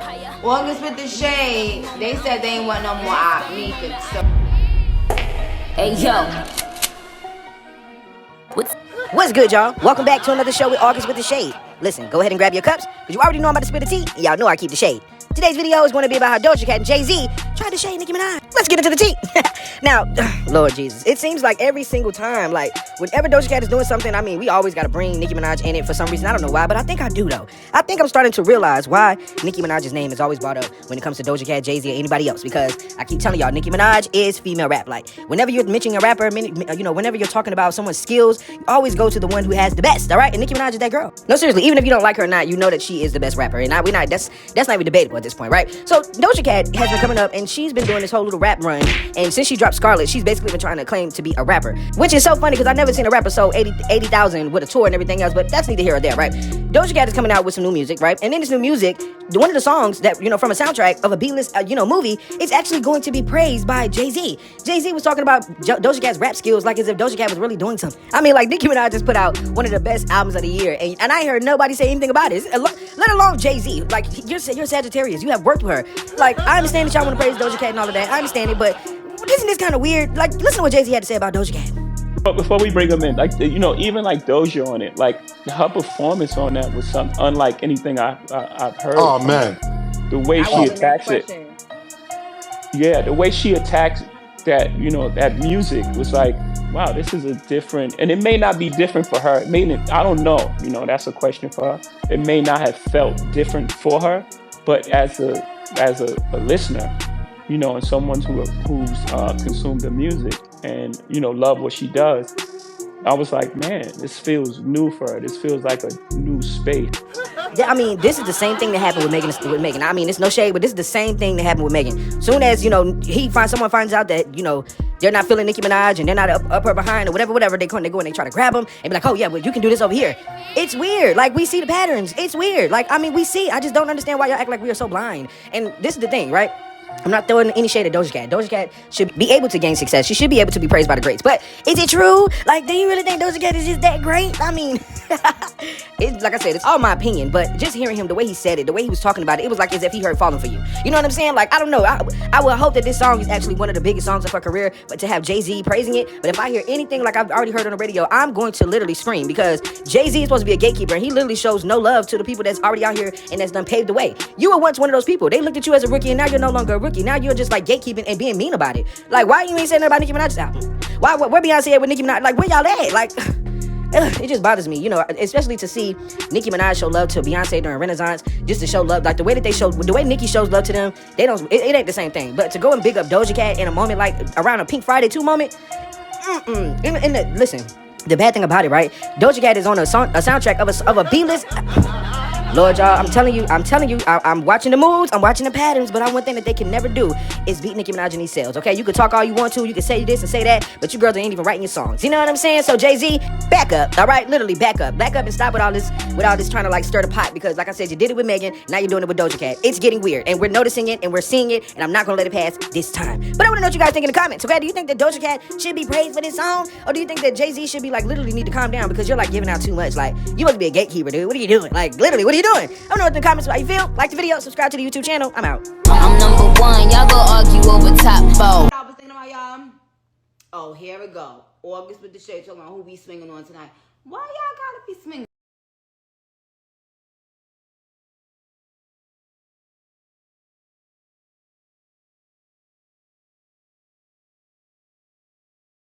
August with the shade. They said they ain't want no more op Mika. So. Hey yo. What's good, y'all? Welcome back to another show with August with the Shade. Listen, go ahead and grab your cups, because you already know I'm about to spit the tea, and y'all know I keep the shade. Today's video is going to be about how Doja Cat and Jayz tried to shade Nicki Minaj. Let's get into the tea. Now, Lord Jesus, it seems like every single time, like, whenever Doja Cat is doing something, I mean, we always got to bring Nicki Minaj in it for some reason. I don't know why, but I think I do, though. I think I'm starting to realize why Nicki Minaj's name is always brought up when it comes to Doja Cat, Jayz, or anybody else, because I keep telling y'all, Nicki Minaj is female rap. Like, whenever you're mentioning a rapper, you know, whenever you're talking about someone's skills, you always go to the one who has the best, all right? And Nicki Minaj is that girl. No, seriously, even if you don't like her or not, you know that she is the best rapper, and that's not even debatable at this point, right? So Doja Cat has been coming up, and she's been doing this whole little rap run, and since she dropped Scarlet, she's basically been trying to claim to be a rapper, which is so funny because I've never seen a rapper sold 80,000 with a tour and everything else, but that's neither here or there, right? Doja Cat is coming out with some new music, right? And in this new music, one of the songs that, you know, from a soundtrack of a B-list, movie, is actually going to be praised by Jay-Z. Jay-Z was talking about Doja Cat's rap skills like as if Doja Cat was really doing something. I mean, like, Nicki Minaj just put out one of the best albums of the year, and I heard nobody say anything about it, let alone Jay-Z. Like, you're Sagittarius, you have worked with her. Like, I understand that y'all want to praise Doja Cat and all of that, I understand it, but isn't this kind of weird? Like, listen to what Jay-Z had to say about Doja Cat. But before we bring them in, like, you know, even like Doja on it, like her performance on that was something unlike anything I've heard. Oh man, the way she attacks it. Yeah, the way she attacks that, you know, that music was like, wow, this is a different, and it may not be different for her. It may, I don't know, you know, that's a question for her. It may not have felt different for her, but as a listener, you know, and someone who's consumed the music and, you know, love what she does, I was like, man, this feels new for her. This feels like a new space. Yeah, I mean, this is the same thing that happened with Megan. I mean, it's no shade, but this is the same thing that happened with Megan. Soon as, you know, someone finds out that, you know, they're not feeling Nicki Minaj and they're not up her behind or whatever, they go and they try to grab them and be like, oh yeah, well, you can do this over here. It's weird. Like, we see the patterns. It's weird. Like, I mean, I just don't understand why y'all act like we are so blind. And this is the thing, right? I'm not throwing any shade at Doja Cat. Doja Cat should be able to gain success. She should be able to be praised by the greats. But is it true? Like, do you really think Doja Cat is just that great? I mean, like I said, it's all my opinion. But just hearing him, the way he said it, the way he was talking about it, it was like as if he heard Falling For You. You know what I'm saying? Like, I don't know. I would hope that this song is actually one of the biggest songs of her career, but to have Jay-Z praising it. But if I hear anything like I've already heard on the radio, I'm going to literally scream, because Jay-Z is supposed to be a gatekeeper, and he literally shows no love to the people that's already out here and that's done paved the way. You were once one of those people. They looked at you as a rookie, and now you're no longer a rookie. Now you're just like gatekeeping and being mean about it. Like, why you ain't saying nothing about Nicki Minaj's album? Where Beyonce at with Nicki Minaj? Like, where y'all at? Like, it just bothers me, you know, especially to see Nicki Minaj show love to Beyonce during Renaissance, just to show love, like the way Nicki shows love to them, it ain't the same thing. But to go and big up Doja Cat in a moment like around a Pink Friday 2 moment, listen, the bad thing about it, right? Doja Cat is on a soundtrack of a B-list. Lord, y'all, I'm telling you, I'm watching the moves, I'm watching the patterns, but one thing that they can never do is beat Nicki Minaj in these sales, okay? You can talk all you want to, you can say this and say that, but you girls ain't even writing your songs. You know what I'm saying? So Jay-Z, back up, all right? Literally, back up and stop with all this trying to like stir the pot, because like I said, you did it with Megan, now you're doing it with Doja Cat. It's getting weird, and we're noticing it, and we're seeing it, and I'm not gonna let it pass this time. But I wanna know what you guys think in the comments, okay? Do you think that Doja Cat should be praised for this song, or do you think that Jay-Z should be like literally need to calm down because you're like giving out too much? Like, you must be a gatekeeper, dude. What are you doing? Like, literally, what are you doing? I don't know what the comments how you feel. Like the video, subscribe to the YouTube channel. I'm out. I'm number one. Y'all go argue over top 4. I was thinking about y'all. Oh, here we go. August with the shade talking about who we swinging on tonight. Why y'all gotta be swinging?